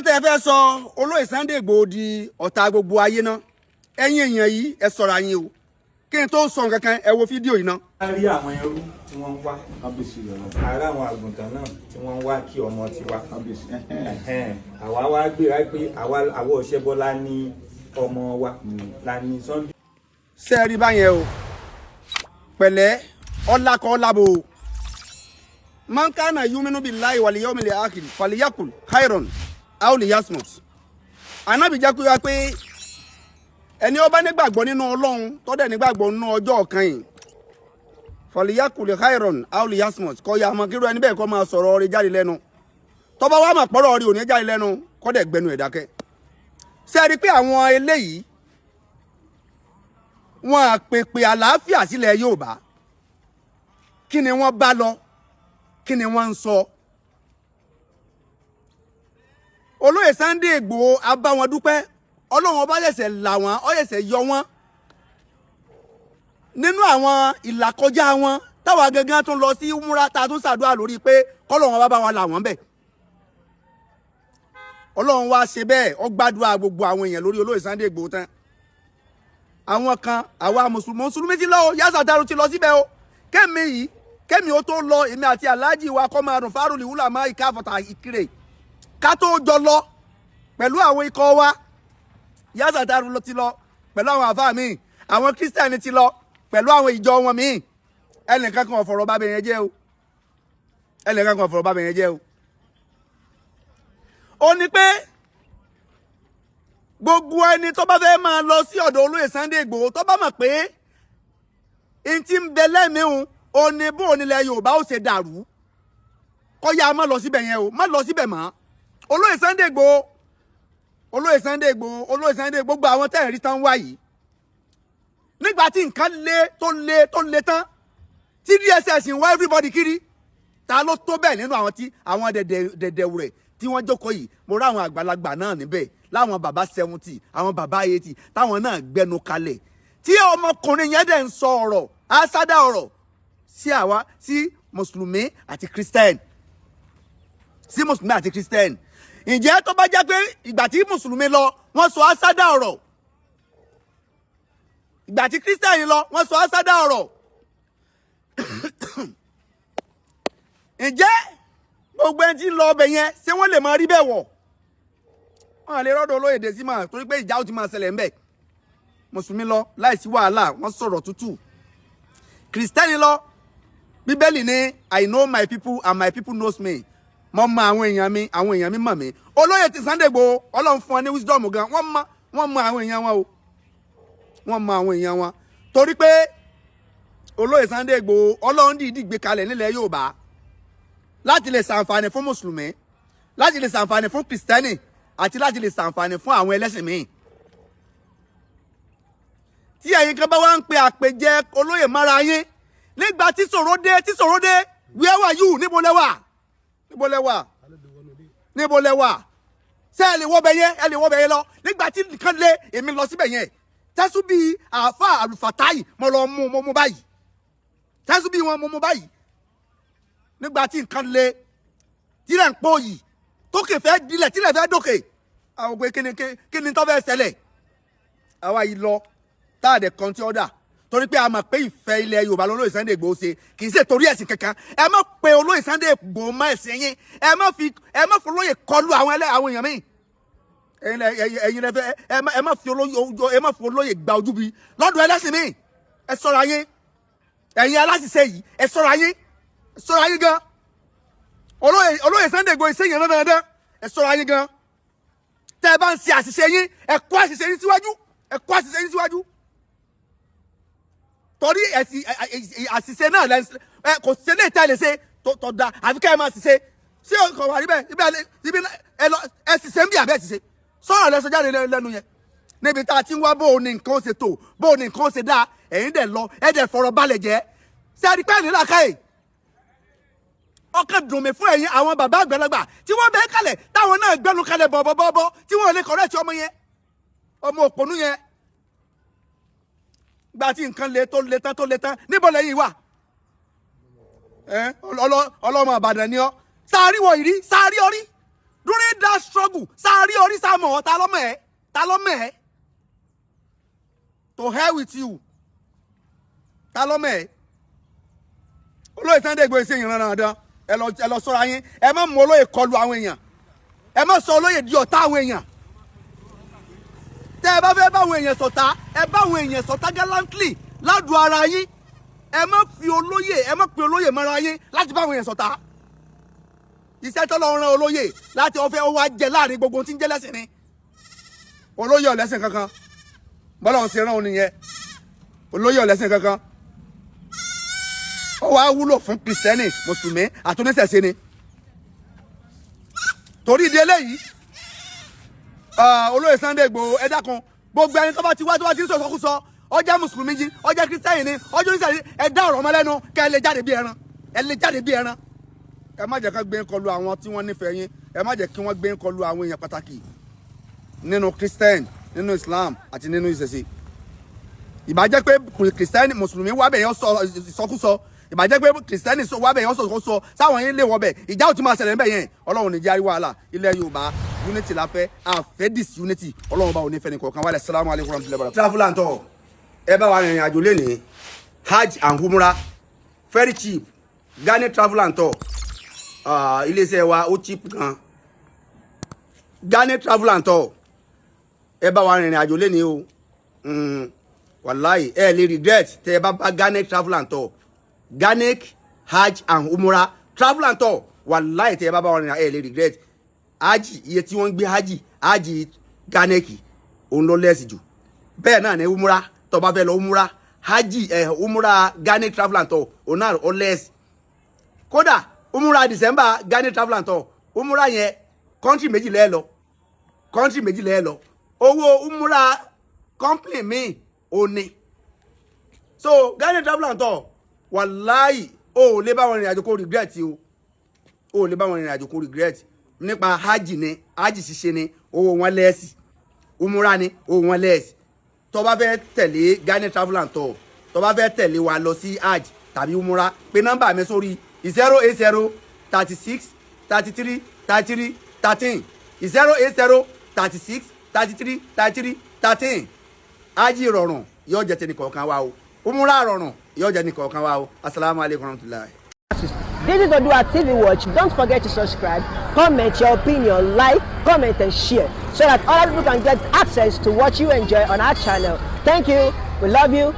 tẹ́ fẹ́ sọ olóyè Sunday Igboho di ọ̀tá gbogbo ayé náà ẹ̀yin èèyàn yìí ẹ ṣọ́ra yín o kí n tó sọ nǹkan kan ẹ wo fídíò yìí náà. a rí àwọn ẹrú tí wọ́n ń wá ara àwọn àgùntàn náà tí wọ́n ń wá kí ọmọ ti wá àwa wá gbéra pé àwa òṣèbọlá ní ọmọ wa la ní Sunday. ṣé ẹ rí báyẹn o pẹ̀lẹ́ ọlákọ ọlábò man kana yuminu billahi wal yawmil akhir falyakul khairan aw liyasmut Ànábì jẹ́ kó yé wa pé ẹni ó bá nígbàgbọ́ nínú Ọlọ́run tó dẹ̀ nígbàgbọ́ nínú ọjọ́ kan yìí falyakul khairan aw liyasmut kó ya mọ́ kíru ẹni bẹ́ẹ̀ kó máa sọ̀rọ̀ rẹ̀ jáde lẹ́nu tó bá wá mà pọ̀rọ̀ rí ò ní jáde lẹ́nu kó dẹ̀ gbẹnu ẹ̀ dákẹ́. ṣé ẹ rí pé àwọn eléyìí wọn àpèpè àlàáfíà sílẹ̀ Yorùbá kí ni wọ́n bá lọ kí ni wọ́n ń sọ. olóyè Sunday Igboho a bá wọn dúpẹ́ Ọlọ́run ọba ṣẹ̀ṣẹ̀ là wọ́n ó ṣẹ̀ṣẹ̀ yọ wọ́n nínú àwọn ìlàkọjá wọn táwa gangan tún lọ sí múra tá a tún ṣàdúrà lórí pé k'Ọlọ́run ọba bá wa là wọ́n bẹ̀. Ọlọ́run wá ṣe bẹ́ẹ̀ ó gbàdúrà gbogbo àwọn èèyàn lórí olóyè Sunday Igboho tán. àwọn kan àwa mùsùlùmí ti lọ o Yásàtàrù ti lọ síbẹ̀ o kẹ́mi ó tó lọ èmi àti aláàjì wa kọ́ máa rùn fárúlì wúlà máa ìka àfọ̀tà ìkirè ká tó jọ lọ pẹ̀lú àwọn ikọ̀ wa Yásàtàrù ló ti lọ pẹ̀lú àwọn àfáà míì àwọn kírísítẹ́nì ti lọ pẹ̀lú àwọn ìjọ wọn míì ẹnìkan kan ọ̀fọ̀rọ̀ bá bẹ̀yẹn jẹ́ o ẹnìkan kan ọ̀fọ̀rọ̀ bá bẹ̀yẹn jẹ́ o. ó ní pé gbogbo ẹni tó bá fẹ́ máa lọ sí ọ̀dọ̀ olóyè Sunday Igboho tó bá mọ̀ pé n ti ń bẹ lẹ́mìíhun òní bó onílẹ̀ Yorùbá ó ṣe dàrú kó yá má lọ síbẹ̀ yẹn o má lọ síbẹ̀ mọ́ olóyè Sunday Igboho olóyè Sunday Igboho olóyè Sunday Igboho gbogbo àwọn tẹ́ẹ̀rí tán wá yìí nígbà tí nǹkan tó le tán tí DSS ń wá everybody kiri ta ló tó bẹ́ẹ̀ nínú àwọn dẹ̀dẹ̀wù rẹ̀ tí wọ́n jókòó yìí mo rí àwọn àgbàlagbà náà níbẹ̀ láwọn bàbá 70 àwọn bàbá 80 táwọn náà gbẹnu kalẹ̀ tí ọmọkùnrin yẹn dẹ̀ ń sọ ọ̀rọ̀ asádà ọ̀rọ̀ sí mùsùlùmí àti christian ǹjẹ́ tó bá jẹ́ pé ìgbà tí mùsùlùmí lọ wọ́n sọ asádà ọ̀rọ̀ ìgbà tí christian lọ wọ́n sọ asádà ọ̀rọ̀ ǹjẹ́ gbogbo ẹni tí ń lọ ọbẹ̀ yẹn ṣé wọ́n lè máa rí bẹ́ẹ̀ wọ̀ wọ́n lè rọ́dọ̀ olóyè dé sí máa torí pé ìjà ó ti máa ṣẹlẹ̀ ń bẹ̀ mùsùlùmí lọ láìsí wàhálà wọ́n sọ̀rọ̀ tútù kìrìsìtẹ́nì lọ bíbélì ní I know my people and my people knows me mo mọ àwọn èèyàn mi mọ̀ mí olóyè ti Sunday Igboho Ọlọ́run fún ọ ní wisdom gan wọ́n mọ àwọn èèyàn wọn o wọ́n mọ àwọn èèyàn wọn torí pé olóyè Sunday Igboho Ọlọ́run dìídì gbé kalẹ̀ nílẹ̀ Yorùbá láti lè ṣàǹfààní fún mùsùlùmí láti lè ṣàǹfààní fún kìrìsìtẹ́nì àti láti lè ṣàǹfààní fún àwọn ẹlẹ́sìn míì. tí ẹ̀yin kan bá wá ń pe àpèjẹ olóyè mára yín nígbà tí ṣòro dé where were you níbo lẹ́wà ṣé ẹ lè wọ́ bẹ̀ yẹn lọ nígbà tí nǹkan lé èmi lọ síbẹ̀ yẹn tẹ́sù bíi àáfà àlùfàtáì mo lọ mú báyìí tẹ́sù bíi wọn mú báyìí nígbà tí nǹkan lé tílẹ̀ ń pọ̀ yìí tókè fẹ́ dilẹ̀ tílẹ̀ fẹ́ dókè àwọn pé kí ni tó fẹ́ ṣẹlẹ̀ àwa yìí lọ táàdẹ̀ kan tí ó dà torí pé a mọ̀ pé ìfẹ́ ilẹ̀ Yorùbá lọ́lọ́yè Sunday Igboho ṣe kì í ṣe torí ẹ̀sìn kankan ẹ má pe olóyè Sunday Igboho mọ́ ẹ̀sìn yín ẹ má fi olóyè kọlu àwọn èèyàn míì ẹ̀yin lẹ́fẹ́ ẹ má fi olóyè gba ojú bi lọ́dọ̀ ẹlẹ́sìn míì ẹ ṣọ́ra yín ẹ̀yin aláṣìṣe yìí ẹ ṣọ́ra yín gan olóyè Sunday Igboho ìṣèyàn dandan ẹ ṣọ́ra yín gan tẹ́ ẹ bá ń ṣe àṣìṣe yín ẹ kó àṣìṣe yín síwájú torí àṣìṣe náà kò ṣe lè tẹ́lẹ̀ ṣe tó da àfi kẹ́ ẹ máa ṣiṣẹ́ ṣé ọkọ̀ wà níbẹ̀ ibi ẹ ṣiṣẹ́ ń bí àbẹ́ ṣiṣẹ́ sọ̀rọ̀ lẹ́sọ jáde lẹ́nu yẹn níbi tá a ti ń wá bó o ní nǹkan ó ṣe tó bó o ní nǹkan ó ṣe dáa ẹ̀yin dẹ̀ lọ ẹ̀ dẹ̀ fọ̀rọ̀ balẹ̀ jẹ́ ṣé ẹ rí pẹ́ẹ́lí làkàyè ọkàn dùn mí fún ẹ̀yin àwọn bàbá àgbàlagbà tí wọ́n bẹ́ẹ̀ kalẹ̀ táwọn náà gbẹ́nu kalẹ̀ bọ̀bọ̀bọ̀ tí wọ́n lè kọ̀rẹ́ẹ̀tì ọmọ yẹn ọmọ òpònú yẹn gba tí nǹkan le tán níbo lẹ́yìn wà ọlọ́mọ Ìbàdàn ni ọ́ sáárí wọ̀ ìrí sáárí orí during that struggle sáré orí sámọ̀ ta ló mọ̀ ẹ́ to hell with you ta ló mọ̀ ẹ́ olóyè Sunday Igboho ṣe ìran dandan ẹ lọ sọ́ra yín ẹ má mú olóyè kọlu àwọn èèyàn ẹ má sọ olóyè di ọ̀tá àwọn èèyàn tẹ́ ẹ bá fẹ́ bá àwọn èèyàn ṣọ̀tá ẹ bá àwọn èèyàn ṣọ̀tá gallantly ládùn ara yín ẹ má fi olóyè ẹ má pe olóyè mọ́ra yín láti bá àwọn èèyàn ṣọ̀tá iṣẹ́ tọ́lọ́run rán olóyè láti ọ̀fẹ́ ó wá jẹ láàrin gbogbo tí ń jẹ́ lẹ́sìn ni olóyè ọ̀lẹ́sìn kankan bọ́lá òun ṣe rán òun nìyẹn olóyè ọ̀lẹ́sìn kankan ó wá wúlò fún kìrìsìtẹ́nì mùsùlùmí àtúnṣẹ̀ṣe ni torí ìdí eléyìí olóyè Sunday Igboho ẹ dákun gbogbo ẹni tó bá ti ń sọ̀sọ́kúsọ ọjọ́ mùsùlùmí jí ọjọ́ kìrìsìtẹ́nì ni ọjọ́ oníṣẹ́yìn ẹ dá ọ̀rọ̀ ọmọ lẹ́nu kẹ́ ẹ lè jáde bí ẹran ẹ má jẹ́ kí wọ́n gbé ń kọlu àwọn tí wọ́n nífẹ̀ẹ́ yín ẹ má jẹ́ kí wọ́n gbé ń kọlu àwọn èèyàn pàtàkì nínú Christian nínú Islam àti nínú ìṣẹ̀ṣe ìbàjẹ́ pé kìrìsìtẹ́nì mùsùlùmí wà bẹ̀ yẹn sọ ìsọkúsọ ìbàjẹ́ pé kìrìsìtẹ́nì wà bẹ̀ yẹn sọ ìsọkúsọ sáwọn yín lè wọ bẹ̀ ìjà ò ti máa ṣẹlẹ̀ ń bẹ̀ yẹn Ọlọ́run ní járí wàhálà ilẹ̀ Yorùbá unity la fẹ́ àfẹ́ disunity Ọlọ́run bá òní fẹ́ni kọ̀ọ̀kan wálẹ̀ salamu alaykum wa rahmatulahi wa barakatuh. travel and tour ẹ bá wa rìnrìn àjò lẹ́nìí hajj and umrah very cheap Ghana travel and tour iléeṣẹ́ wa ó cheap gan Ghana travel and tour ẹ bá wa rìnrìn àjò lẹ́nìí o wàláì ẹ lè regret tẹ ẹ bá bá Ghana travel and tour Ghana hajj and umrah travel and tour wàláì tẹ ẹ bá bá wa rìnrìn ẹ lè regret hajj iye tí wọ́n ń gbé hajj Ghana kì òun ló lẹ́sì jù bẹ́ẹ̀ náà ní umrah tó bá fẹ́ lọ umrah hajj umrah Ghana travel and tour òun náà ó lẹ́sì kódà umrah December Ghana travel and tour umrah yẹn country méjì lẹ́ẹ̀ lọ owó umrah company mi ò ní so Ghana travel and tour wàláì o lè bá wọn rìnrìn àjò kó regret o lè bá wọn rìnrìn àjò kó regret nípa hajj ni hajj ṣíṣe ni owó wọn lẹ́ẹ̀sì umrah ni owó wọn lẹ́ẹ̀sì tó bá fẹ́ tẹ̀lé Ghana travel and tour tó bá fẹ́ tẹ̀lé wa lọ sí hajj tàbí umrah pé nọ́mbà mi sórí 080 36 33 33 13 080 36 33 33 13 hajj rọrùn yóò jẹ́ tẹni kọ̀ọ̀kan wa o umrah rọrùn yóò jẹ́ tẹni kọ̀ọ̀kan wa o assalamu alaikum warahmatullahi. This is OĽUA TV Watch. Don't forget to subscribe, comment your opinion, like, comment and share so that other people can get access to what you enjoy on our channel. Thank you. We love you.